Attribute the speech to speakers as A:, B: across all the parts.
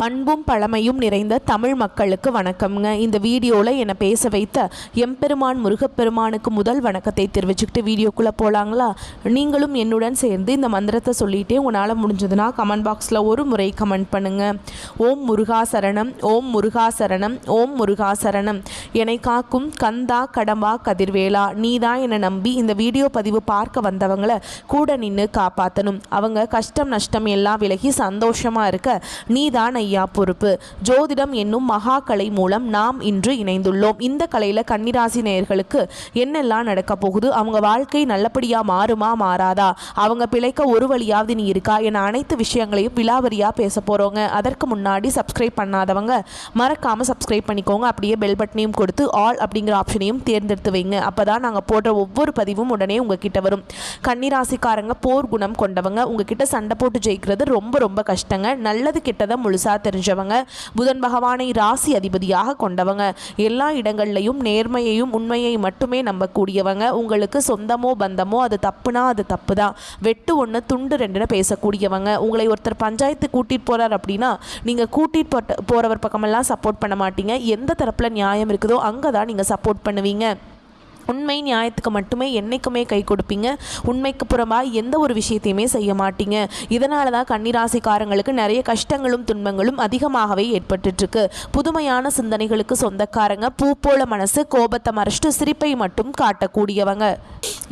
A: பண்பும் பழமையும் நிறைந்த தமிழ் மக்களுக்கு வணக்கம்ங்க. இந்த வீடியோவில் என்னை பேச வைத்த எம்பெருமான் முருகப்பெருமானுக்கு முதல் வணக்கத்தை தெரிவிச்சுக்கிட்டு வீடியோக்குள்ளே போகலாங்களா? நீங்களும் என்னுடன் சேர்ந்து இந்த மந்திரத்தை சொல்லிகிட்டே உங்களால் முடிஞ்சதுன்னா கமெண்ட் பாக்ஸில் ஒரு முறை கமெண்ட் பண்ணுங்கள். ஓம் முருகா சரணம், ஓம் முருகா சரணம், ஓம் முருகா சரணம். என்னை காக்கும் கந்தா கடம்பா கதிர்வேலா, நீ தான் என்னை நம்பி இந்த வீடியோ பதிவு பார்க்க வந்தவங்களை கூட நின்று காப்பாற்றணும். அவங்க கஷ்டம் நஷ்டம் எல்லாம் விலகி சந்தோஷமாக இருக்க நீ தான் ஐயா பொறுப்பு. ஜோதிடம் என்னும் மகா கலை மூலம் நாம் இன்று இணைந்துள்ளோம். இந்த கலையில் கன்னிராசி நேயர்களுக்கு என்னெல்லாம் நடக்க போகுது, அவங்க வாழ்க்கை நல்லபடியாக மாறுமா மாறாதா, அவங்க பிழைக்க ஒரு வழியாவது நீ இருக்கா என அனைத்து விஷயங்களையும் விலாவரியாக பேச போகிறோங்க. அதற்கு முன்னாடி சப்ஸ்கிரைப் பண்ணாதவங்க மறக்காமல் சப்ஸ்கிரைப் பண்ணிக்கோங்க. அப்படியே பெல் பட்டனையும் கொடுத்து ஆல் அப்படிங்கிற ஆப்ஷனையும் தேர்ந்தெடுத்து வைங்க. அப்போ தான் நாங்கள் போடுற ஒவ்வொரு பதிவும் உடனே உங்ககிட்ட வரும். கன்னிராசிக்காரங்க போர் குணம் கொண்டவங்க. உங்ககிட்ட சண்டை போட்டு ஜெயிக்கிறது ரொம்ப ரொம்ப கஷ்டங்க. நல்லது கெட்டதை முழுசாக தெரிஞ்சவங்க. புதன் பகவானை ராசி அதிபதியாக கொண்டவங்க. எல்லா இடங்கள்லையும் நேர்மையையும் உண்மையை மட்டுமே நம்பக்கூடியவங்க. உங்களுக்கு சொந்தமோ பந்தமோ அது தப்புனா அது தப்பு தான், வெட்டு ஒன்று துண்டு ரெண்டுன்னு பேசக்கூடியவங்க. உங்களை ஒருத்தர் பஞ்சாயத்து கூட்டிகிட்டு போகிறார் அப்படின்னா நீங்கள் கூட்டிகிட்டு போகிறவர் பக்கமெல்லாம் சப்போர்ட் பண்ண மாட்டீங்க. எந்த தரப்பில் நியாயம் இருக்குதோ அங்கே தான் நீங்கள் சப்போர்ட் பண்ணுவீங்க. உண்மை நியாயத்துக்கு மட்டுமே என்றைக்குமே கை கொடுப்பீங்க. உண்மைக்கு புறம்பாக எந்த ஒரு விஷயத்தையுமே செய்ய மாட்டீங்க. இதனால தான் கன்னிராசிக்காரங்களுக்கு நிறைய கஷ்டங்களும் துன்பங்களும் அதிகமாகவே ஏற்பட்டுருக்கு. புதுமையான சிந்தனைகளுக்கு சொந்தக்காரங்க. பூ போல மனசு, கோபத்தை மறைச்சிட்டு சிரிப்பை மட்டும் காட்டக்கூடியவங்க.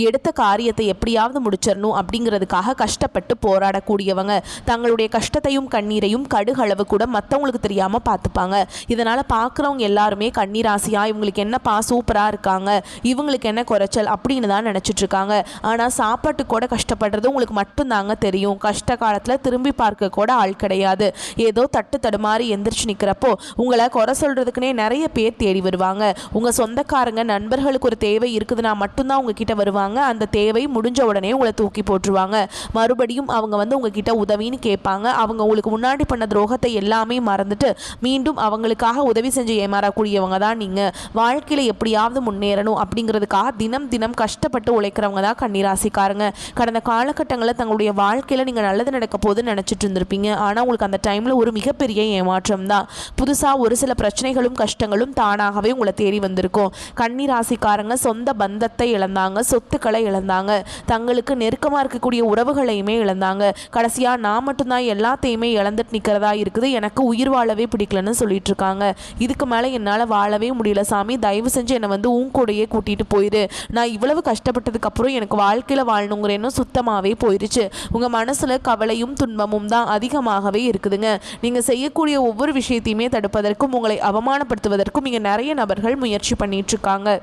A: எடுத்த காரியத்தை எப்படியாவது முடிச்சிடணும் அப்படிங்கிறதுக்காக கஷ்டப்பட்டு போராடக்கூடியவங்க. தங்களுடைய கஷ்டத்தையும் கண்ணீரையும் கடுகளவு கூட மற்றவங்களுக்கு தெரியாமல் பார்த்துப்பாங்க. இதனால் பார்க்குறவங்க எல்லாருமே கன்னிராசியா இவங்களுக்கு என்னப்பா சூப்பராக இருக்காங்க, இவங்களுக்கு என்ன குறைச்சல் அப்படின்னு தான் நினச்சிட்டு இருக்காங்க. ஆனால் சாப்பாட்டு கூட கஷ்டப்படுறது உங்களுக்கு மட்டும்தாங்க தெரியும். கஷ்ட காலத்தில் திரும்பி பார்க்க கூட ஆள் கிடையாது. ஏதோ தட்டு தடுமாறி எந்திரிச்சு நிற்கிறப்போ உங்களை குறை சொல்கிறதுக்குனே நிறைய பேர் தேடி வருவாங்க. உங்கள் சொந்தக்காரங்க நண்பர்களுக்கு ஒரு தேவை இருக்குதுன்னா மட்டும்தான் உங்ககிட்ட வருவாங்க. அந்த தேவை முடிஞ்ச உடனே உங்களை தூக்கி போட்டுருவாங்க. மறுபடியும் அவங்க உங்ககிட்ட உதவின்னு கேட்பாங்க. அவங்க உங்களுக்கு முன்னாடி பண்ண துரோகத்தை எல்லாமே மறந்துட்டு மீண்டும் அவங்களுக்காக உதவி செஞ்சு ஏமாறக்கூடியவங்க தான் நீங்கள். வாழ்க்கையில் எப்படியாவது முன்னேறணும் அப்படிங்கிறதுக்காக தினம் தினம் கஷ்டப்பட்டு உழைக்கிறவங்க தான் கன்னிராசிக்காரங்க. கடந்த காலகட்டங்களில் தங்களுடைய வாழ்க்கையில் நீங்கள் நல்லது நடக்க போதுன்னு நினச்சிட்டு இருந்திருப்பீங்க. ஆனால் உங்களுக்கு அந்த டைமில் ஒரு மிகப்பெரிய ஏமாற்றம் தான். புதுசாக ஒரு சில பிரச்சனைகளும் கஷ்டங்களும் தானாகவே உங்களை தேடி வந்திருக்கும். கன்னிராசிக்காரங்க சொந்த பந்தத்தை இழந்தாங்க, சொத்துக்களை இழந்தாங்க, தங்களுக்கு நெருக்கமாக இருக்கக்கூடிய உறவுகளையுமே இழந்தாங்க. கடைசியாக நான் மட்டும்தான் எல்லாத்தையுமே இழந்துட்டு நிற்கிறதா இருக்குது, எனக்கு உயிர் வாழவே பிடிக்கலன்னு சொல்லிட்டு இருக்காங்க. இதுக்கு மேலே என்னால் வாழவே முடியல சாமி, தயவு செஞ்சு என்னை உன் கூடையே கூட்டிகிட்டு போயிரு. நான் இவ்வளவு கஷ்டப்பட்டதுக்கப்புறம் எனக்கு வாழ்க்கையில் வாழணுங்கிற எண்ணம் சுத்தமாகவே போயிடுச்சு. உங்கள் மனசில் கவலையும் துன்பமும் தான் அதிகமாகவே இருக்குதுங்க. நீங்கள் செய்யக்கூடிய ஒவ்வொரு விஷயத்தையுமே தடுப்பதற்கும் உங்களை அவமானப்படுத்துவதற்கும் இங்கே நிறைய நபர்கள் முயற்சி பண்ணிட்டு இருக்காங்க.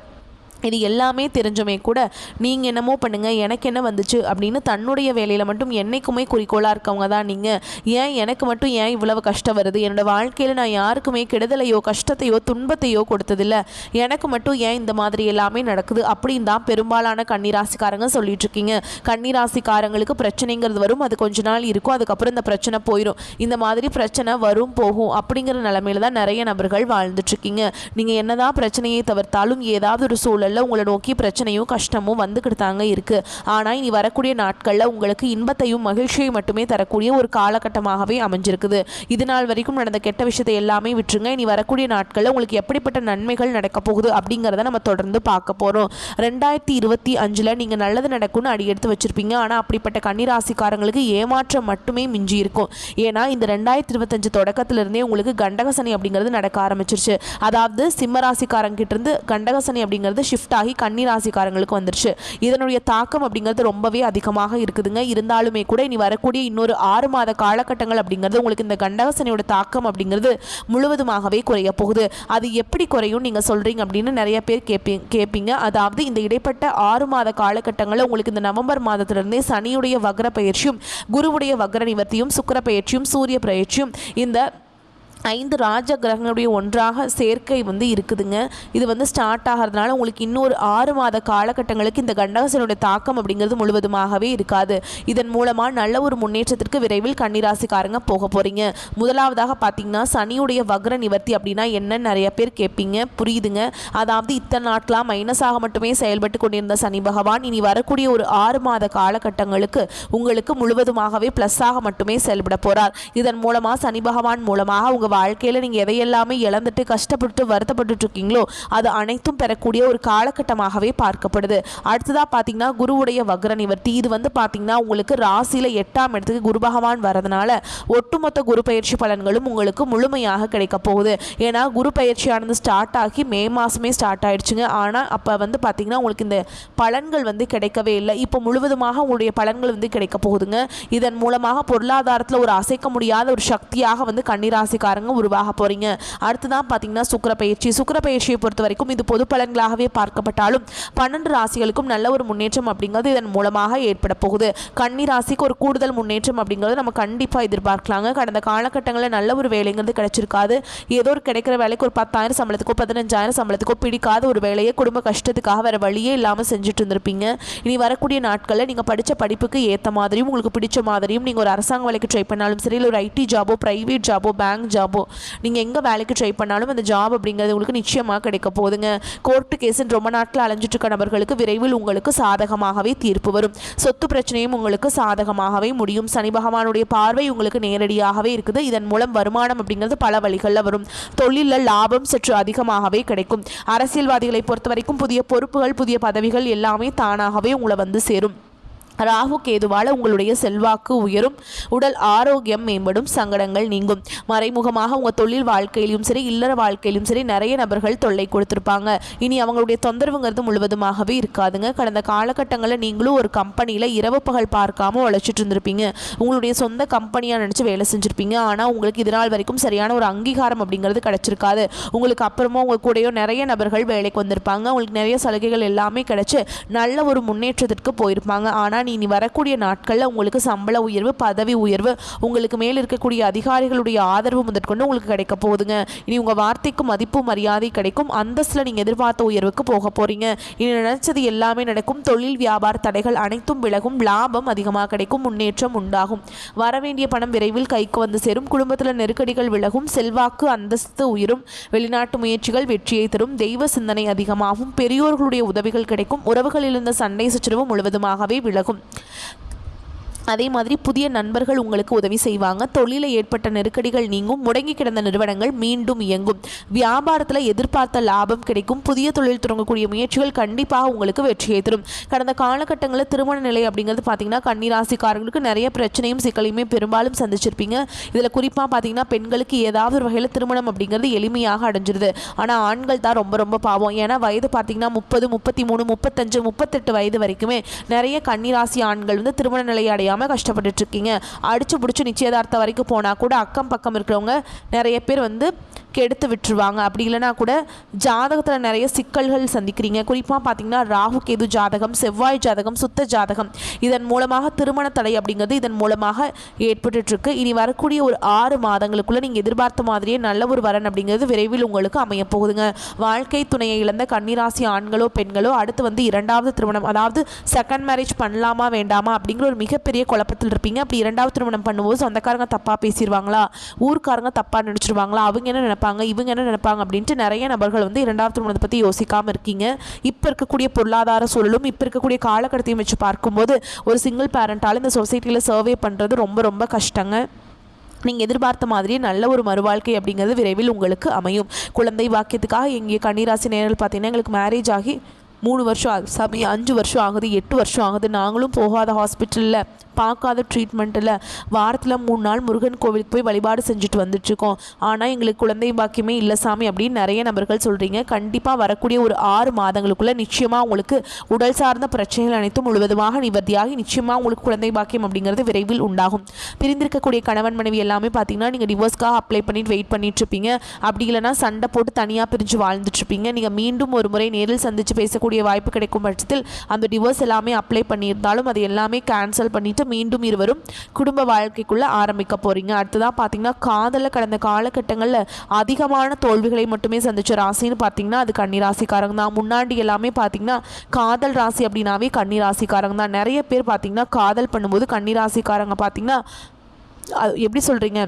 A: இது எல்லாமே தெரிஞ்சுமே கூட நீங்கள் என்னமோ பண்ணுங்கள், எனக்கு என்ன வந்துச்சு அப்படின்னு தன்னுடைய வேலையில் மட்டும் என்றைக்குமே குறிக்கோளாக இருக்கவங்க தான் நீங்கள். ஏன் எனக்கு மட்டும் ஏன் இவ்வளவு கஷ்டம் வருது, என்னோடய வாழ்க்கையில் நான் யாருக்குமே கெடுதலையோ கஷ்டத்தையோ துன்பத்தையோ கொடுத்ததில்லை, எனக்கு மட்டும் ஏன் இந்த மாதிரி எல்லாமே நடக்குது அப்படின்னு தான் பெரும்பாலான கன்னிராசிக்காரங்க சொல்லிட்டு இருக்கீங்க. கன்னிராசிக்காரங்களுக்கு பிரச்சனைங்கிறது வரும், அது கொஞ்ச நாள் இருக்கும், அதுக்கப்புறம் இந்த பிரச்சனை போயிடும். இந்த மாதிரி பிரச்சனை வரும் போகும் அப்படிங்கிற நிலைமையில தான் நிறைய நபர்கள் வாழ்ந்துட்டுருக்கீங்க. நீங்கள் என்னதான் பிரச்சனையை தவிர்த்தாலும் ஏதாவது ஒரு சூழல் உங்களை நோக்கி பிரச்சனையும் கஷ்டமும் வந்துக்கிட்டு தாங்க இருக்கு. ஆனால் இனி வரக்கூடிய நாட்களில் உங்களுக்கு இன்பத்தையும் மகிழ்ச்சியையும் மட்டுமே தரக்கூடிய ஒரு காலகட்டமாகவே அமைஞ்சிருக்குது. இது நாள் வரைக்கும் நடந்த கெட்ட விஷயத்தை எல்லாமே விட்டுருங்க. இனி வரக்கூடிய நாட்களில் உங்களுக்கு எப்படிப்பட்ட நன்மைகள் நடக்க போகுது அப்படிங்கிறத நம்ம தொடர்ந்து பார்க்க போகிறோம். 2025 நீங்கள் நல்லது நடக்கும்னு அடி எடுத்து வச்சிருப்பீங்க. ஆனால் அப்படிப்பட்ட கன்னிராசிக்காரங்களுக்கு ஏமாற்றம் மட்டுமே மிஞ்சி இருக்கும். ஏன்னா இந்த 2025 தொடக்கத்திலிருந்தே உங்களுக்கு கண்டகசனி அப்படிங்கிறது நடக்க ஆரம்பிச்சிருச்சு. அதாவது சிம்மராசிக்காரங்கிட்ட இருந்து கண்டகசனி அப்படிங்கிறது ஷிஃப்ட் ஆகி கன்னிராசிக்காரங்களுக்கு வந்துருச்சு. இதனுடைய தாக்கம் அப்படிங்கிறது ரொம்பவே அதிகமாக இருக்குதுங்க. இருந்தாலுமே கூட இனி வரக்கூடிய இன்னொரு 6 மாத காலகட்டங்கள் அப்படிங்கிறது உங்களுக்கு இந்த கண்டகசனியோட தாக்கம் அப்படிங்கிறது முழுவதுமாகவே குறைய போகுது. அது எப்படி குறையும் நீங்கள் சொல்கிறீங்க அப்படின்னு நிறைய பேர் கேட்பீங்க. அதாவது இந்த இடைப்பட்ட 6 மாத காலகட்டங்களில் உங்களுக்கு இந்த நவம்பர் மாதத்திலிருந்தே சனியுடைய வக்ர பயிற்சியும் குருவுடைய வக்ர நிவர்த்தியும் சுக்கிர பயிற்சியும் சூரிய பயிற்சியும் இந்த 5 ராஜ கிரகங்களுடைய ஒன்றாக சேர்க்கை வந்து இருக்குதுங்க. இது வந்து ஸ்டார்ட் ஆகிறதுனால உங்களுக்கு இன்னொரு 6 மாத காலகட்டங்களுக்கு இந்த கண்டகசனுடைய தாக்கம் அப்படிங்கிறது முழுவதுமாகவே இருக்காது. இதன் மூலமாக நல்ல ஒரு முன்னேற்றத்திற்கு விரைவில் கன்னிராசிக்காரங்க போக போகிறீங்க. முதலாவதாக பார்த்தீங்கன்னா சனியுடைய வக்ர நிவர்த்தி அப்படின்னா என்னன்னு நிறைய பேர் கேட்பீங்க. புரியுதுங்க. அதாவது இத்தனை நாட்களாக மைனஸாக மட்டுமே செயல்பட்டு கொண்டிருந்த சனி பகவான் இனி வரக்கூடிய ஒரு 6 மாத காலகட்டங்களுக்கு உங்களுக்கு முழுவதுமாகவே ப்ளஸ்ஸாக மட்டுமே செயல்பட போகிறார். இதன் மூலமாக சனி பகவான் மூலமாக உங்கள் வாழ்க்கையில் நீங்கள் எதையெல்லாமே இழந்துட்டு கஷ்டப்பட்டு வருத்தப்பட்டு இருக்கீங்களோ அது அனைத்தும் பெறக்கூடிய ஒரு காலகட்டமாகவே பார்க்கப்படுது. அடுத்ததாக பார்த்தீங்கன்னா குருவுடைய வக்ர நிவர்த்தி. இது வந்து பார்த்தீங்கன்னா உங்களுக்கு ராசியில் 8ஆம் இடத்துக்கு குரு பகவான் வரதுனால ஒட்டுமொத்த குரு பயிற்சி பலன்களும் உங்களுக்கு முழுமையாக கிடைக்க போகுது. ஏன்னா குரு பயிற்சியானது ஸ்டார்ட் ஆகி மே மாதமே ஸ்டார்ட் ஆயிடுச்சுங்க. ஆனால் அப்போ வந்து பார்த்தீங்கன்னா உங்களுக்கு இந்த பலன்கள் வந்து கிடைக்கவே இல்லை. இப்போ முழுவதுமாக உங்களுடைய பலன்கள் வந்து கிடைக்க போகுதுங்க. இதன் மூலமாக பொருளாதாரத்தில் ஒரு அசைக்க முடியாத ஒரு சக்தியாக வந்து கன்னிராசிக்காரங்க உருவாக போறீங்க. அடுத்துதான் பார்த்தீங்கன்னா சுக்கிர பயிற்சியை பொறுத்த வரைக்கும் இது பொது பலன்களாகவே பார்க்கப்பட்டாலும் 12 ராசிகளுக்கும் நல்ல ஒரு முன்னேற்றம் அப்படிங்கிறது இதன் மூலமாக ஏற்பட போகுது. கன்னி ராசிக்கு ஒரு கூடுதல் முன்னேற்றம் அப்படிங்கிறது நம்ம கண்டிப்பாக எதிர்பார்க்கலாங்க. கடந்த காலகட்டங்களில் நல்ல ஒரு வேலைங்கிறது கிடைச்சிருக்காது. ஏதோ ஒரு கிடைக்கிற வேலைக்கு ஒரு 10,000 சம்பளத்துக்கோ 15,000 சம்பளத்துக்கோ பிடிக்காத ஒரு வேலையை குடும்ப கஷ்டத்துக்காக வேற வழியே இல்லாமல் செஞ்சுட்டு இருந்திருப்பீங்க. இனி வரக்கூடிய நாட்களில் நீங்கள் படித்த படிப்புக்கு ஏற்ற மாதிரியும் உங்களுக்கு பிடிச்ச மாதிரியும் நீங்கள் ஒரு அரசாங்க வேலைக்கு ட்ரை பண்ணாலும் சரி, இல்லை ஒரு ஐடி ஜாபோ பிரைவேட் ஜாபோ பேங்க் ஜாபோ நீங்கள் எங்கே வேலைக்கு ட்ரை பண்ணாலும் அந்த ஜாப் அப்படிங்கிறது உங்களுக்கு நிச்சயமாக கிடைக்க போகுதுங்க. கோர்ட்டு கேஸுன்னு ரொம்ப நாட்கள் அலைஞ்சிட்டு இருக்க நபர்களுக்கு விரைவில் உங்களுக்கு சாதகமாகவே தீர்ப்பு வரும். சொத்து பிரச்சனையும் உங்களுக்கு சாதகமாகவே முடியும். சனி பகவானுடைய பார்வை உங்களுக்கு நேரடியாகவே இருக்குது. இதன் மூலம் வருமானம் அப்படிங்கிறது பல வழிகளில் வரும். தொழிலில் லாபம் சற்று அதிகமாகவே கிடைக்கும். அரசியல்வாதிகளை பொறுத்த வரைக்கும் புதிய பொறுப்புகள் புதிய பதவிகள் எல்லாமே தானாகவே உங்களை வந்து சேரும். ராகு கேதுவால் உங்களுடைய செல்வாக்கு உயரும். உடல் ஆரோக்கியம் மேம்படும். சங்கடங்கள் நீங்கும். மறைமுகமாக உங்கள் தொழில் வாழ்க்கையிலும் சரி இல்லற வாழ்க்கையிலும் சரி நிறைய நபர்கள் தொல்லை கொடுத்துருப்பாங்க. இனி அவங்களுடைய தொந்தரவுங்கிறது முழுவதுமாகவே இருக்காதுங்க. கடந்த காலகட்டங்களில் நீங்களும் ஒரு கம்பெனியில் இரவு பகல் பார்க்காம உழைச்சிட்டு இருந்திருப்பீங்க. உங்களுடைய சொந்த கம்பெனியாக நினச்சி வேலை செஞ்சுருப்பீங்க. ஆனால் உங்களுக்கு இதனால் வரைக்கும் சரியான ஒரு அங்கீகாரம் அப்படிங்கிறது கிடச்சிருக்காது. உங்களுக்கு அப்புறமா உங்கள் கூடயோ நிறைய நபர்கள் வேலைக்கு வந்திருப்பாங்க. உங்களுக்கு நிறைய சலுகைகள் எல்லாமே கிடைச்சி நல்ல ஒரு முன்னேற்றத்திற்கு போயிருப்பாங்க. ஆனால் இனி வரக்கூடிய நாட்களில் உங்களுக்கு சம்பள உயர்வு பதவி உயர்வு உங்களுக்கு மேல் இருக்கக்கூடிய அதிகாரிகளுடைய ஆதரவு முதற்கொண்டு உங்களுக்கு கிடைக்க போகுதுங்க. இனி உங்கள் வார்த்தைக்கு மதிப்பு மரியாதை கிடைக்கும். அந்தஸ்தில் நீங்கள் எதிர்பார்த்த உயர்வுக்கு போக போகிறீங்க. இனி நினைச்சது எல்லாமே நடக்கும். தொழில் வியாபார தடைகள் அனைத்தும் விலகும். லாபம் அதிகமாக கிடைக்கும். முன்னேற்றம் உண்டாகும். வரவேண்டிய பணம் விரைவில் கைக்கு வந்து சேரும். குடும்பத்தில் நெருக்கடிகள் விலகும். செல்வாக்கு அந்தஸ்து உயரும். வெளிநாட்டு முயற்சிகள் வெற்றியை தரும். தெய்வ சிந்தனை அதிகமாகும். பெரியோர்களுடைய உதவிகள் கிடைக்கும். உறவுகளில் இருந்த சண்டை சச்சரவு முழுவதுமாகவே விலகும். அதே மாதிரி புதிய நண்பர்கள் உங்களுக்கு உதவி செய்வாங்க. தொழிலில் ஏற்பட்ட நெருக்கடிகள் நீங்கும். முடங்கி கிடந்த நிறுவனங்கள் மீண்டும் இயங்கும். வியாபாரத்தில் எதிர்பார்த்த லாபம் கிடைக்கும். புதிய தொழில் தொடங்கக்கூடிய முயற்சிகள் கண்டிப்பாக உங்களுக்கு வெற்றியை தரும். கடந்த காலகட்டங்களில் திருமண நிலை அப்படிங்கிறது பார்த்தீங்கன்னா கன்னிராசிக்காரங்களுக்கு நிறைய பிரச்சனையும் சிக்கலையுமே பெரும்பாலும் சந்திச்சிருப்பீங்க. இதில் குறிப்பாக பார்த்தீங்கன்னா பெண்களுக்கு ஏதாவது ஒரு வகையில் திருமணம் அப்படிங்கிறது எளிமையாக அடைஞ்சிருது. ஆனால் ஆண்கள் தான் ரொம்ப ரொம்ப பாவம். ஏன்னா வயது பார்த்தீங்கன்னா 30, 33, 35, 38 வயது வரைக்குமே நிறைய கன்னிராசி ஆண்கள் வந்து திருமண நிலை அடையாமல் கஷ்டப்பட்டு இருக்கீங்க. அடிச்சு பிடிச்சி நிச்சயதார்த்தம் வரைக்கும் போனால் கூட அக்கம் பக்கம் இருக்கிறவங்க நிறைய பேர் வந்து கெடுத்து விட்டுருவாங்க. அப்படி இல்லைனா கூட ஜாதகத்தில் நிறைய சிக்கல்கள் சந்திக்கிறீங்க. குறிப்பாக பார்த்தீங்கன்னா ராகு கேது ஜாதகம், செவ்வாய் ஜாதகம், சுத்த ஜாதகம் இதன் மூலமாக திருமண தடை அப்படிங்கிறது இதன் மூலமாக ஏற்பட்டுருக்கு. இனி வரக்கூடிய ஒரு 6 மாதங்களுக்குள்ளே நீங்கள் எதிர்பார்த்த மாதிரியே நல்ல ஒரு வரன் அப்படிங்கிறது விரைவில் உங்களுக்கு அமைய போகுதுங்க. வாழ்க்கை துணையை இழந்த கன்னிராசி ஆண்களோ பெண்களோ அடுத்து வந்து 2வது திருமணம் அதாவது செகண்ட் மேரேஜ் பண்ணலாமா வேண்டாமா அப்படிங்கிற ஒரு மிகப்பெரிய குழப்பத்தில் இருப்பீங்க. அப்படி 2வது திருமணம் பண்ணும்போது சொந்தக்காரங்க தப்பாக பேசிடுவாங்களா, ஊர்க்காரங்க தப்பாக நினச்சிருவாங்களா, அவங்க என்ன நினைப்பாங்க இவங்க என்ன நினைப்பாங்க அப்படின்ட்டு நிறைய நபர்கள் வந்து 2வது திருமணத்தை பற்றி யோசிக்காமல் இருக்கீங்க. இப்போ இருக்கக்கூடிய பொருளாதார சூழலும் இப்போ இருக்கக்கூடிய காலகட்டத்தையும் வச்சு பார்க்கும்போது ஒரு சிங்கிள் பேரண்டால் இந்த சொசைட்டியில் சர்வே பண்ணுறது ரொம்ப ரொம்ப கஷ்டங்க. நீங்கள் எதிர்பார்த்த மாதிரியே நல்ல ஒரு மறுவாழ்க்கை அப்படிங்கிறது விரைவில் உங்களுக்கு அமையும். குழந்தை வாக்கியத்துக்காக எங்கள் கன்னிராசி நேரில் பார்த்தீங்கன்னா எங்களுக்கு மேரேஜ் ஆகி 3 வருஷம் ஆகுது, சாமி 5 வருஷம் ஆகுது, 8 வருஷம் ஆகுது. நாங்களும் போகாத ஹாஸ்பிட்டலில் பார்க்காத ட்ரீட்மெண்ட்டில் வாரத்தில் 3 நாள் முருகன் கோவிலுக்கு போய் வழிபாடு செஞ்சுட்டு வந்துட்டுருக்கோம். ஆனால் எங்களுக்கு குழந்தை பாக்கியமே இல்லை சாமி அப்படின்னு நிறைய நபர்கள் சொல்கிறீங்க. கண்டிப்பாக வரக்கூடிய ஒரு 6 மாதங்களுக்குள்ளே நிச்சயமாக உங்களுக்கு உடல் சார்ந்த பிரச்சனைகள் அனைத்தும் முழுவதுமாக நிவர்த்தியாகி நிச்சயமாக உங்களுக்கு குழந்தை பாக்கியம் அப்படிங்கிறது விரைவில் உண்டாகும். பிரிந்திருக்கக்கூடிய கணவன் மனைவி எல்லாமே பார்த்தீங்கன்னா நீங்கள் டிவோர்ஸ்க்காக அப்ளை பண்ணிட்டு வெயிட் பண்ணிட்டுருப்பீங்க. அப்படி இல்லைனா சண்டை போட்டு தனியாக பிரிஞ்சு வாழ்ந்துட்டுருப்பீங்க. நீங்கள் மீண்டும் ஒரு முறை நேரில் சந்தித்து பேசக்கூடிய வாய்ப்பு கிடைக்கும் பட்சத்தில் அந்த டிவோர்ஸ் எல்லாமே அப்ளை பண்ணியிருந்தாலும் அது எல்லாமே கேன்சல் பண்ணிவிட்டு மீண்டும் இருவரும் குடும்ப வாழ்க்கைக்குள்ள ஆரம்பிக்க போறீங்க. அடுத்ததான் பார்த்தீங்கன்னா காதலில் கடந்த காலகட்டங்களில் அதிகமான தோல்விகளை மட்டுமே சந்திச்ச ராசின்னு பார்த்தீங்கன்னா அது கன்னி ராசிக்காரங்க தான். முன்னாடி எல்லாமே பார்த்தீங்கன்னா காதல் ராசி அப்படின்னாவே கன்னி ராசிக்காரங்க தான். நிறைய பேர் பார்த்தீங்கன்னா காதல் பண்ணும்போது கன்னி ராசிக்காரங்க பார்த்தீங்கன்னா எப்படி சொல்கிறீங்க,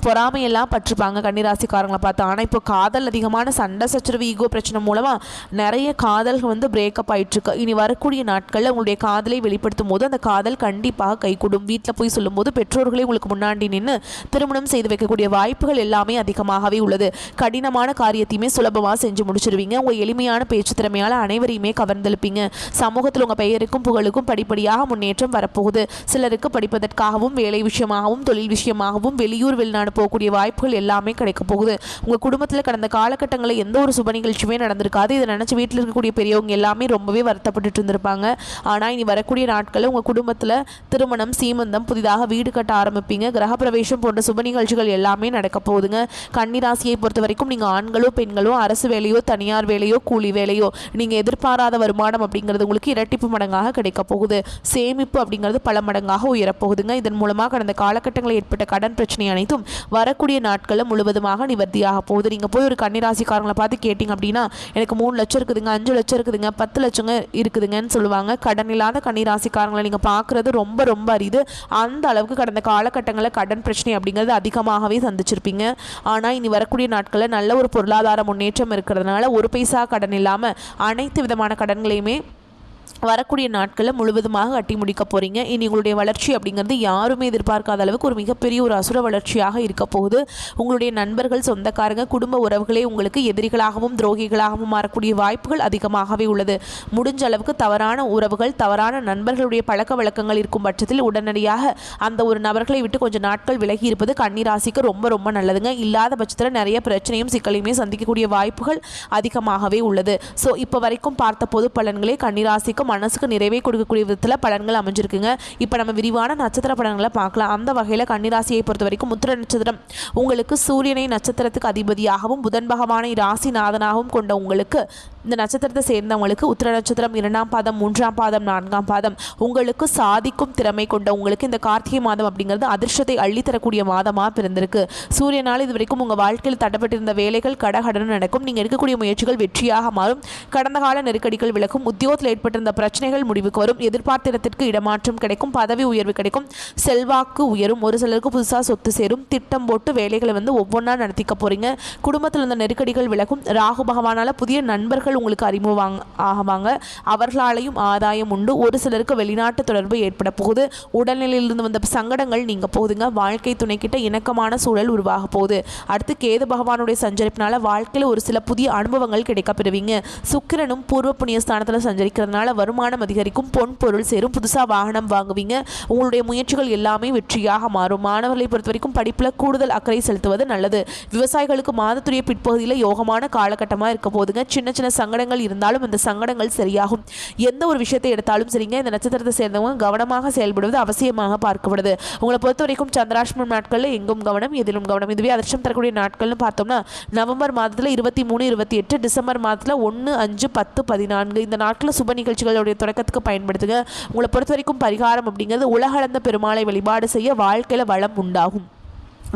A: பொறாமையெல்லாம் பற்றிருப்பாங்க கன்னிராசிக்காரங்களை பார்த்து. ஆனால் இப்போ காதல் அதிகமான சண்டை சச்சரவு ஈகோ பிரச்சனை மூலமாக நிறைய காதல்கள் வந்து பிரேக்கப் ஆகிட்டுருக்கு. இனி வரக்கூடிய நாட்களில் உங்களுடைய காதலை வெளிப்படுத்தும் போது அந்த காதல் கண்டிப்பாக கைகூடும். வீட்டில் போய் சொல்லும்போது பெற்றோர்களே உங்களுக்கு முன்னாடி நின்று திருமணம் செய்து வைக்கக்கூடிய வாய்ப்புகள் எல்லாமே அதிகமாகவே உள்ளது. கடினமான காரியத்தையுமே சுலபமாக செஞ்சு முடிச்சிருவீங்க. உங்கள் எளிமையான பேச்சு திறமையால் அனைவரையுமே கவர்ந்தெழுப்பீங்க. சமூகத்தில் உங்கள் பெயருக்கும் புகழுக்கும் படிப்படியாக முன்னேற்றம் வரப்போகுது. சிலருக்கு படிப்பதற்காகவும் வேலை விஷயமாகவும் தொழில் விஷயமாகவும் வெளியூர் வெளிநாடு போகக்கூடிய வாய்ப்புகள் எல்லாமே கிடைக்க போகுது. உங்கள் குடும்பத்தில் கடந்த காலகட்டங்களில் எந்த ஒரு சுப நிகழ்ச்சியுமே நடந்திருக்காது. இதை நினச்சி வீட்டில் இருக்கக்கூடிய பெரியவங்க எல்லாமே ரொம்பவே வருத்தப்பட்டு இருந்திருப்பாங்க. ஆனால் இனி வரக்கூடிய நாட்களில் உங்கள் குடும்பத்தில் திருமணம், சீமந்தம், புதிதாக வீடு கட்ட ஆரம்பிப்பீங்க. கிரகப்பிரவேசம் போன்ற சுப நிகழ்ச்சிகள் எல்லாமே நடக்க போகுதுங்க. கன்னிராசியை பொறுத்த வரைக்கும் நீங்கள் ஆண்களோ பெண்களோ அரசு வேலையோ தனியார் வேலையோ கூலி வேலையோ நீங்கள் எதிர்பாராத வருமானம் அப்படிங்கிறது உங்களுக்கு இரட்டிப்பு மடங்காக கிடைக்க போகுது. சேமிப்பு அப்படிங்கிறது பல மடங்காக உயரப்போகுதுங்க. இதன் மூலமாக கடந்த காலகட்டங்களில் ஏற்பட்ட கடன் பிரச்சனை அனைத்தும் வரக்கூடிய நாட்களில் முழுவதுமாக நிவர்த்தியாக போகுது. நீங்கள் போய் ஒரு கன்னிராசிக்காரங்களை பார்த்து கேட்டிங்க அப்படின்னா எனக்கு 3 லட்சம் இருக்குதுங்க, 5 லட்சம் இருக்குதுங்க, 10 லட்சங்க இருக்குதுங்கன்னு சொல்லுவாங்க. கடன் இல்லாத கன்னிராசிக்காரங்களை நீங்கள் பார்க்குறது ரொம்ப ரொம்ப அரிது. அந்த அளவுக்கு கடந்த காலகட்டங்களில் கடன் பிரச்சனை அப்படிங்கிறது அதிகமாகவே சந்திச்சிருப்பீங்க. ஆனால் இனி வரக்கூடிய நாட்களில் நல்ல ஒரு பொருளாதார முன்னேற்றம் இருக்கிறதுனால ஒரு பைசா கடன் இல்லாமல் அனைத்து விதமான கடன்களையுமே வரக்கூடிய நாட்களில் முழுவதுமாக கட்டி முடிக்க போகிறீங்க. இனி உங்களுடைய வளர்ச்சி அப்படிங்கிறது யாருமே எதிர்பார்க்காத அளவுக்கு ஒரு மிகப்பெரிய ஒரு அசுர வளர்ச்சியாக இருக்க போகுது. உங்களுடைய நண்பர்கள், சொந்தக்காரங்க, குடும்ப உறவுகளே உங்களுக்கு எதிரிகளாகவும் துரோகிகளாகவும் மாறக்கூடிய வாய்ப்புகள் அதிகமாகவே உள்ளது. முடிஞ்ச அளவுக்கு தவறான உறவுகள், தவறான நண்பர்களுடைய பழக்க வழக்கங்கள் இருக்கும் பட்சத்தில் உடனடியாக அந்த ஒரு நபர்களை விட்டு கொஞ்சம் நாட்கள் விலகி இருப்பது கன்னிராசிக்கு ரொம்ப ரொம்ப நல்லதுங்க. இல்லாத பட்சத்தில் நிறைய பிரச்சனையும் சிக்கலையுமே சந்திக்கக்கூடிய வாய்ப்புகள் அதிகமாகவே உள்ளது. ஸோ இப்போ வரைக்கும் பார்த்த பொது பலன்களே கன்னிராசிக்கு மனசுக்கு நிறைவே கொடுக்கக்கூடிய விதத்தில் பலன்கள் அமைஞ்சிருக்குங்க. இப்போ நம்ம விரிவான நட்சத்திர பலன்களை பார்க்கலாம். அந்த வகையில் கன்னிராசியை பொறுத்த வரைக்கும் உத்திர நட்சத்திரம் உங்களுக்கு சூரியனை நட்சத்திரத்துக்கு அதிபதியாகவும் புதன் பகவானை ராசிநாதனாகவும் கொண்ட உங்களுக்கு, இந்த நட்சத்திரத்தை சேர்ந்தவங்களுக்கு உத்திர நட்சத்திரம் 2ஆம் பாதம், 3ஆம் பாதம், 4ஆம் பாதம் உங்களுக்கு சாதிக்கும் திறமை கொண்ட உங்களுக்கு இந்த கார்த்திகை மாதம் அப்படிங்கிறது அதிர்ஷ்டத்தை அள்ளித்தரக்கூடிய மாதமாக பிறந்திருக்கு. சூரியனால் இது வரைக்கும் உங்கள் வாழ்க்கையில் தட்டப்பட்டிருந்த வேலைகள் கடகடன்னு நடக்கும். நீங்கள் எடுக்கக்கூடிய முயற்சிகள் வெற்றியாக மாறும். கடந்த கால நெருக்கடிகள் விலகும். உத்தியோகத்தில் ஏற்பட்டிருந்த பிரச்சனைகள் முடிவுக்கு வரும். எதிர்பார்த்த இடத்திற்கு இடமாற்றம் கிடைக்கும். பதவி உயர்வு கிடைக்கும். செல்வாக்கு உயரும். ஒரு சிலருக்கு புதுசாக சொத்து சேரும். திட்டம் போட்டு வேலைகளை ஒவ்வொன்றா நடத்திக்க போறீங்க. குடும்பத்தில் இருந்த நெருக்கடிகள் விலகும். ராகு பகவானால புதிய நண்பர்கள் உங்களுக்கு அறிமுகம் ஆகுவாங்க. அவர்களாலையும் ஆதாயம் உண்டு. ஒரு சிலருக்கு வெளிநாட்டு தொடர்பு ஏற்பட போகுது. உடல்நிலையிலிருந்து வந்த சங்கடங்கள் நீங்க போகுதுங்க. வாழ்க்கை துணை கிட்ட இணக்கமான சூழல் உருவாக போகுது. அடுத்து கேது பகவானுடைய சஞ்சரிப்பினால வாழ்க்கையில் ஒரு சில புதிய அனுபவங்கள் கிடைக்க பெறுவீங்க. சுக்கிரனும் பூர்வ புண்ணிய ஸ்தானத்தில் சஞ்சரிக்கிறதுனால வருமானம் அதிகரிக்கும். பொன் பொருள் சேரும். புதுசாக வாகனம் வாங்குவீங்க. உங்களுடைய முயற்சிகள் எல்லாமே வெற்றியாக மாறும். மாணவர்களை பொறுத்த வரைக்கும் படிப்பில் கூடுதல் அக்கறை செலுத்துவது நல்லது. விவசாயிகளுக்கு மாதத்துடைய பிற்பகுதியில் யோகமான காலகட்டமாக இருக்க போதுங்க. சின்ன சின்ன சங்கடங்கள் இருந்தாலும் இந்த சங்கடங்கள் சரியாகும். எந்த ஒரு விஷயத்தை எடுத்தாலும் சரிங்க, இந்த நட்சத்திரத்தை சேர்ந்தவங்க கவனமாக செயல்படுவது அவசியமாக பார்க்கப்படுது. உங்களை பொறுத்த வரைக்கும் சந்திராஷ்டமம் நாட்களில் எங்கும் கவனம், எதிலும் கவனம். இதுவே அதிர்ஷ்டம் தரக்கூடிய நாட்கள்னு பார்த்தோம்னா நவம்பர் மாதத்தில் 23, 28, டிசம்பர் மாதத்தில் 1, 5, 10, 14 இந்த நாட்களில் சுப நிகழ்ச்சிகளுடைய தொடக்கத்துக்கு பயன்படுத்துங்க. உங்களை பொறுத்த வரைக்கும் பரிகாரம் அப்படிங்கிறது உலகளந்த பெருமாளை வழிபாடு செய்ய வாழ்க்கையில் வளம் உண்டாகும்.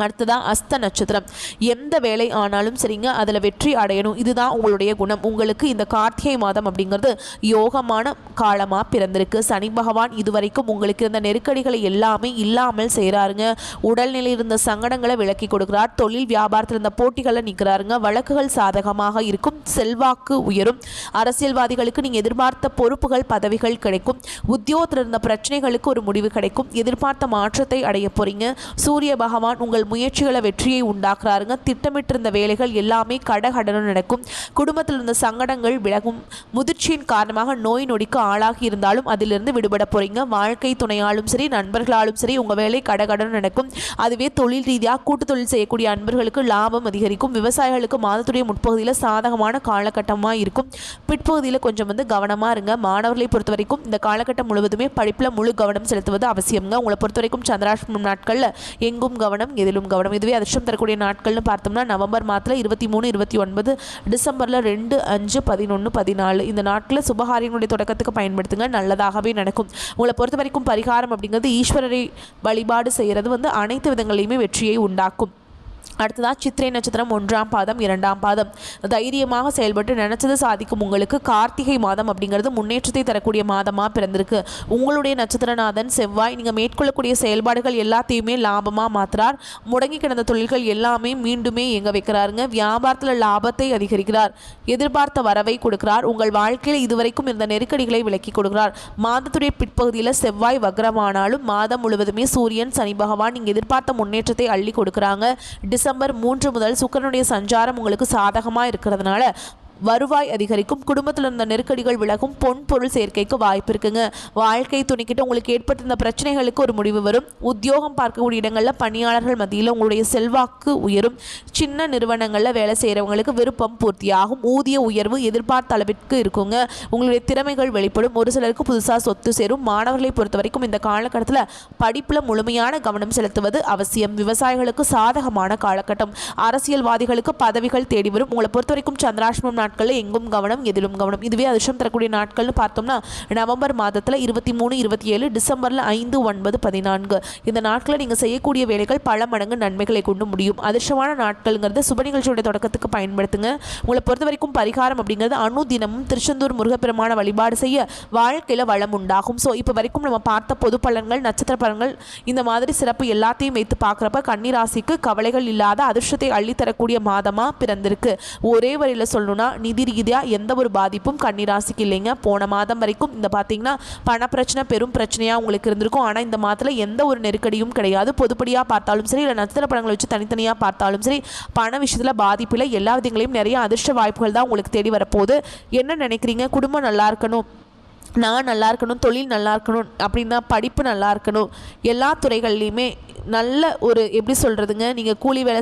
A: அடுத்ததான் அஸ்த நட்சத்திரம். எந்த வேலை ஆனாலும் சரிங்க, அதில் வெற்றி அடையணும். இதுதான் உங்களுடைய குணம். உங்களுக்கு இந்த கார்த்திகை மாதம் அப்படிங்கிறது யோகமான காலமாக பிறந்திருக்கு. சனி பகவான் இதுவரைக்கும் உங்களுக்கு இருந்த நெருக்கடிகளை எல்லாமே இல்லாமல் செய்கிறாருங்க. உடல்நிலையில் இருந்த சங்கடங்களை விலக்கி கொடுக்குறார். தொழில் வியாபாரத்தில் இருந்த போட்டிகளை நிற்கிறாருங்க. வழக்குகள் சாதகமாக இருக்கும். செல்வாக்கு உயரும். அரசியல்வாதிகளுக்கு நீங்கள் எதிர்பார்த்த பொறுப்புகள், பதவிகள் கிடைக்கும். உத்தியோகத்தில் இருந்த பிரச்சனைகளுக்கு ஒரு முடிவு கிடைக்கும். எதிர்பார்த்த மாற்றத்தை அடைய போறீங்க. சூரிய பகவான் உங்கள் முயற்சிகளை வெற்றியை உண்டாக்குறாருங்க. திட்டமிட்டிருந்த வேலைகள் எல்லாமே கடகடனும் நடக்கும். குடும்பத்தில் இருந்த சங்கடங்கள் விலகும். முதிர்ச்சியின் காரணமாக நோய் நொடிக்கு ஆளாகி இருந்தாலும் அதிலிருந்து விடுபட போறீங்க. வாழ்க்கை துணையாலும் சரி, நண்பர்களாலும் சரி உங்க வேலை கடகடனும் நடக்கும். அதுவே தொழில் ரீதியாக கூட்டு தொழில் செய்யக்கூடிய அன்பர்களுக்கு லாபம் அதிகரிக்கும். விவசாயிகளுக்கு மாதத்துடைய முற்பகுதியில் சாதகமான காலகட்டமாக இருக்கும். பிற்பகுதியில் கொஞ்சம் கவனமாக இருங்க. மாணவர்களை பொறுத்த வரைக்கும் இந்த காலகட்டம் முழுவதுமே படிப்பில் முழு கவனம் செலுத்துவது அவசியம்ங்க. உங்களை பொறுத்த வரைக்கும் சந்திராஷ்டமம் நாட்களில் எங்கும் கவனம், எதிலும் கவனம். இதுவே அதிர்ஷ்டம் தரக்கூடிய நாட்கள்னு பார்த்தோம்னா நவம்பர் மாதத்தில் 23, 29, டிசம்பரில் 2, 5, 11, 14 இந்த நாட்களில் சுபகாரியங்களுடைய தொடக்கத்துக்கு பயன்படுத்துங்க, நல்லதாகவே நடக்கும். உங்களை பொறுத்த வரைக்கும் பரிகாரம் அப்படிங்கிறது ஈஸ்வரரை வழிபாடு செய்கிறது வந்து அனைத்து விதங்களிலுமே வெற்றியை உண்டாக்கும். அடுத்ததாக சித்திரை நட்சத்திரம் 1ஆம் பாதம் 2ஆம் பாதம் தைரியமாக செயல்பட்டு நினைச்சது சாதிக்கும் உங்களுக்கு கார்த்திகை மாதம் அப்படிங்கிறது முன்னேற்றத்தை தரக்கூடிய மாதமாக பிறந்திருக்கு. உங்களுடைய நட்சத்திரநாதன் செவ்வாய் நீங்கள் மேற்கொள்ளக்கூடிய செயல்பாடுகள் எல்லாத்தையுமே லாபமாக மாற்றுறார். முடங்கி கிடந்த தொழில்கள் எல்லாமே மீண்டுமே இயங்க வைக்கிறாருங்க. வியாபாரத்தில் லாபத்தை அதிகரிக்கிறார். எதிர்பார்த்த வரவை கொடுக்கிறார். உங்கள் வாழ்க்கையில் இதுவரைக்கும் இருந்த நெருக்கடிகளை விலக்கி கொடுக்கிறார். மாதத்துடைய பிற்பகுதியில் செவ்வாய் வக்ரமானாலும் மாதம் முழுவதுமே சூரியன் சனி பகவான் நீங்கள் எதிர்பார்த்த முன்னேற்றத்தை அள்ளி கொடுக்குறாங்க. டிசம்பர் 3 முதல் சுக்கிரனுடைய சஞ்சாரம் உங்களுக்கு சாதகமாக இருக்கிறதுனால வருவாய் அதிகரிக்கும். குடும்பத்தில் இருந்த நெருக்கடிகள் விலகும். பொன் பொருள் சேர்க்கைக்கு வாய்ப்பு இருக்குங்க. வாழ்க்கை துணைக்கிட்ட உங்களுக்கு ஏற்பட்டிருந்த பிரச்சனைகளுக்கு ஒரு முடிவு வரும். உத்தியோகம் பார்க்கக்கூடிய இடங்களில் பணியாளர்கள் மத்தியில் உங்களுடைய செல்வாக்கு உயரும். சின்ன நிறுவனங்களில் வேலை செய்கிறவங்களுக்கு விருப்பம் பூர்த்தியாகும். ஊதிய உயர்வு எதிர்பார்த்த அளவிற்கு இருக்குங்க. உங்களுடைய திறமைகள் வெளிப்படும். ஒரு சிலருக்கு புதுசாக சொத்து சேரும். மாணவர்களை பொறுத்த வரைக்கும் இந்த காலகட்டத்தில் படிப்பில் முழுமையான கவனம் செலுத்துவது அவசியம். விவசாயிகளுக்கு சாதகமான காலகட்டம். அரசியல்வாதிகளுக்கு பதவிகள் தேடி வரும். உங்களை பொறுத்த வரைக்கும் சந்திராஷ்டமம் நாட்களில் எங்கும் கவனம் எதிலும் கவனம். இதுவே அதிர்ஷ்டம் தரக்கூடிய நாட்கள்னு பார்த்தோம்னா நவம்பர் மாதத்தில் 23, 27, டிசம்பரில் 5, 9, 14 இந்த நாட்களில் நீங்கள் செய்யக்கூடிய வேலைகள் பல மடங்கு நன்மைகளை கொண்டு முடியும். அதிர்ஷ்டமான நாட்கள்ங்கிறது சுப நிகழ்ச்சியுடைய தொடக்கத்துக்கு பயன்படுத்துங்க. உங்களை பொறுத்த வரைக்கும் பரிகாரம் அப்படிங்கிறது அனுதினமும் திருச்செந்தூர் முருகப்பெருமான வழிபாடு செய்ய வாழ்க்கையில் வளம் உண்டாகும். ஸோ இப்போ வரைக்கும் நம்ம பார்த்த பொது பலன்கள், நட்சத்திர பலன்கள், இந்த மாதிரி சிறப்பு எல்லாத்தையும் வைத்து பார்க்குறப்ப கன்னிராசிக்கு கவலைகள் இல்லாத அதிர்ஷ்டத்தை அள்ளித்தரக்கூடிய மாதமாக பிறந்திருக்கு. ஒரே வழியில் சொல்லணும்னா நிதி ரீதியாக எந்த ஒரு பாதிப்பும் கன்னிராசிக்கு இல்லைங்க. போன மாதம் வரைக்கும் இந்த பார்த்தீங்கன்னா பண பிரச்சனை பெரும் பிரச்சனையாக உங்களுக்கு இருந்திருக்கும். ஆனால் இந்த மாதத்தில் எந்த ஒரு நெருக்கடியும் கிடையாது. பொதுப்படியாக பார்த்தாலும் சரி, இல்லை நட்சத்திர படங்களை வச்சு தனித்தனியாக பார்த்தாலும் சரி, பண விஷயத்தில் பாதிப்பில் எல்லா விதங்களையும் நிறைய அதிர்ஷ்ட வாய்ப்புகள் தான் உங்களுக்கு தேடி வரப்போகுது. என்ன நினைக்கிறீங்க? குடும்பம் நல்லா இருக்கணும், நான் நல்லா இருக்கணும், தொழில் நல்லா இருக்கணும் அப்படின்னா, படிப்பு நல்லா இருக்கணும், எல்லா துறைகள்லையுமே நல்ல ஒரு எப்படி சொல்கிறதுங்க, நீங்கள் கூலி வேலை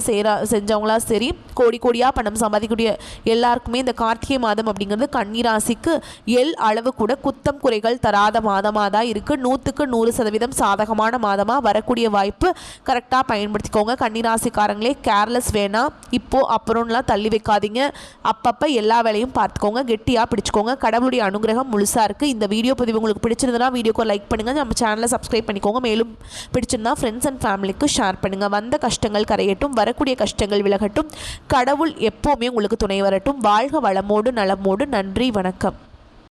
A: செஞ்சவங்களா சரி, கோடியாக பணம் சம்பாதிக்கக்கூடிய எல்லாருக்குமே இந்த கார்த்திகை மாதம் அப்படிங்கிறது கன்னிராசிக்கு அளவு கூட குத்தம் குறைகள் தராத மாதமாக தான் இருக்குது. 100க்கு 100% சாதகமான மாதமாக வரக்கூடிய வாய்ப்பு. கரெக்டாக பயன்படுத்திக்கோங்க கன்னிராசிக்காரங்களே. கேர்லெஸ் வேணாம். இப்போது அப்புறம்லாம் தள்ளி வைக்காதீங்க. அப்பப்போ எல்லா வேலையும் பார்த்துக்கோங்க. கெட்டியாக பிடிச்சிக்கோங்க. கடவுளுடைய அனுகிரகம் முழுசாக இருக்குது. இந்த வீடியோ பதிவு உங்களுக்கு பிடிச்சிருந்தனா வீடியோக்கு லைக் பண்ணுங்கள். நம்ம சேனலை சப்ஸ்கிரைப் பண்ணிக்கோங்க. மேலும் பிடிச்சிருந்தா ஃப்ரெண்ட்ஸ் அண்ட் ஃபேமிலிக்கு ஷேர் பண்ணுங்கள். வந்த கஷ்டங்கள் கரையட்டும், வரக்கூடிய கஷ்டங்கள் விலகட்டும். கடவுள் எப்போவுமே உங்களுக்கு துணை வரட்டும். வாழ்க வளமோடு நலமோடு. நன்றி, வணக்கம்.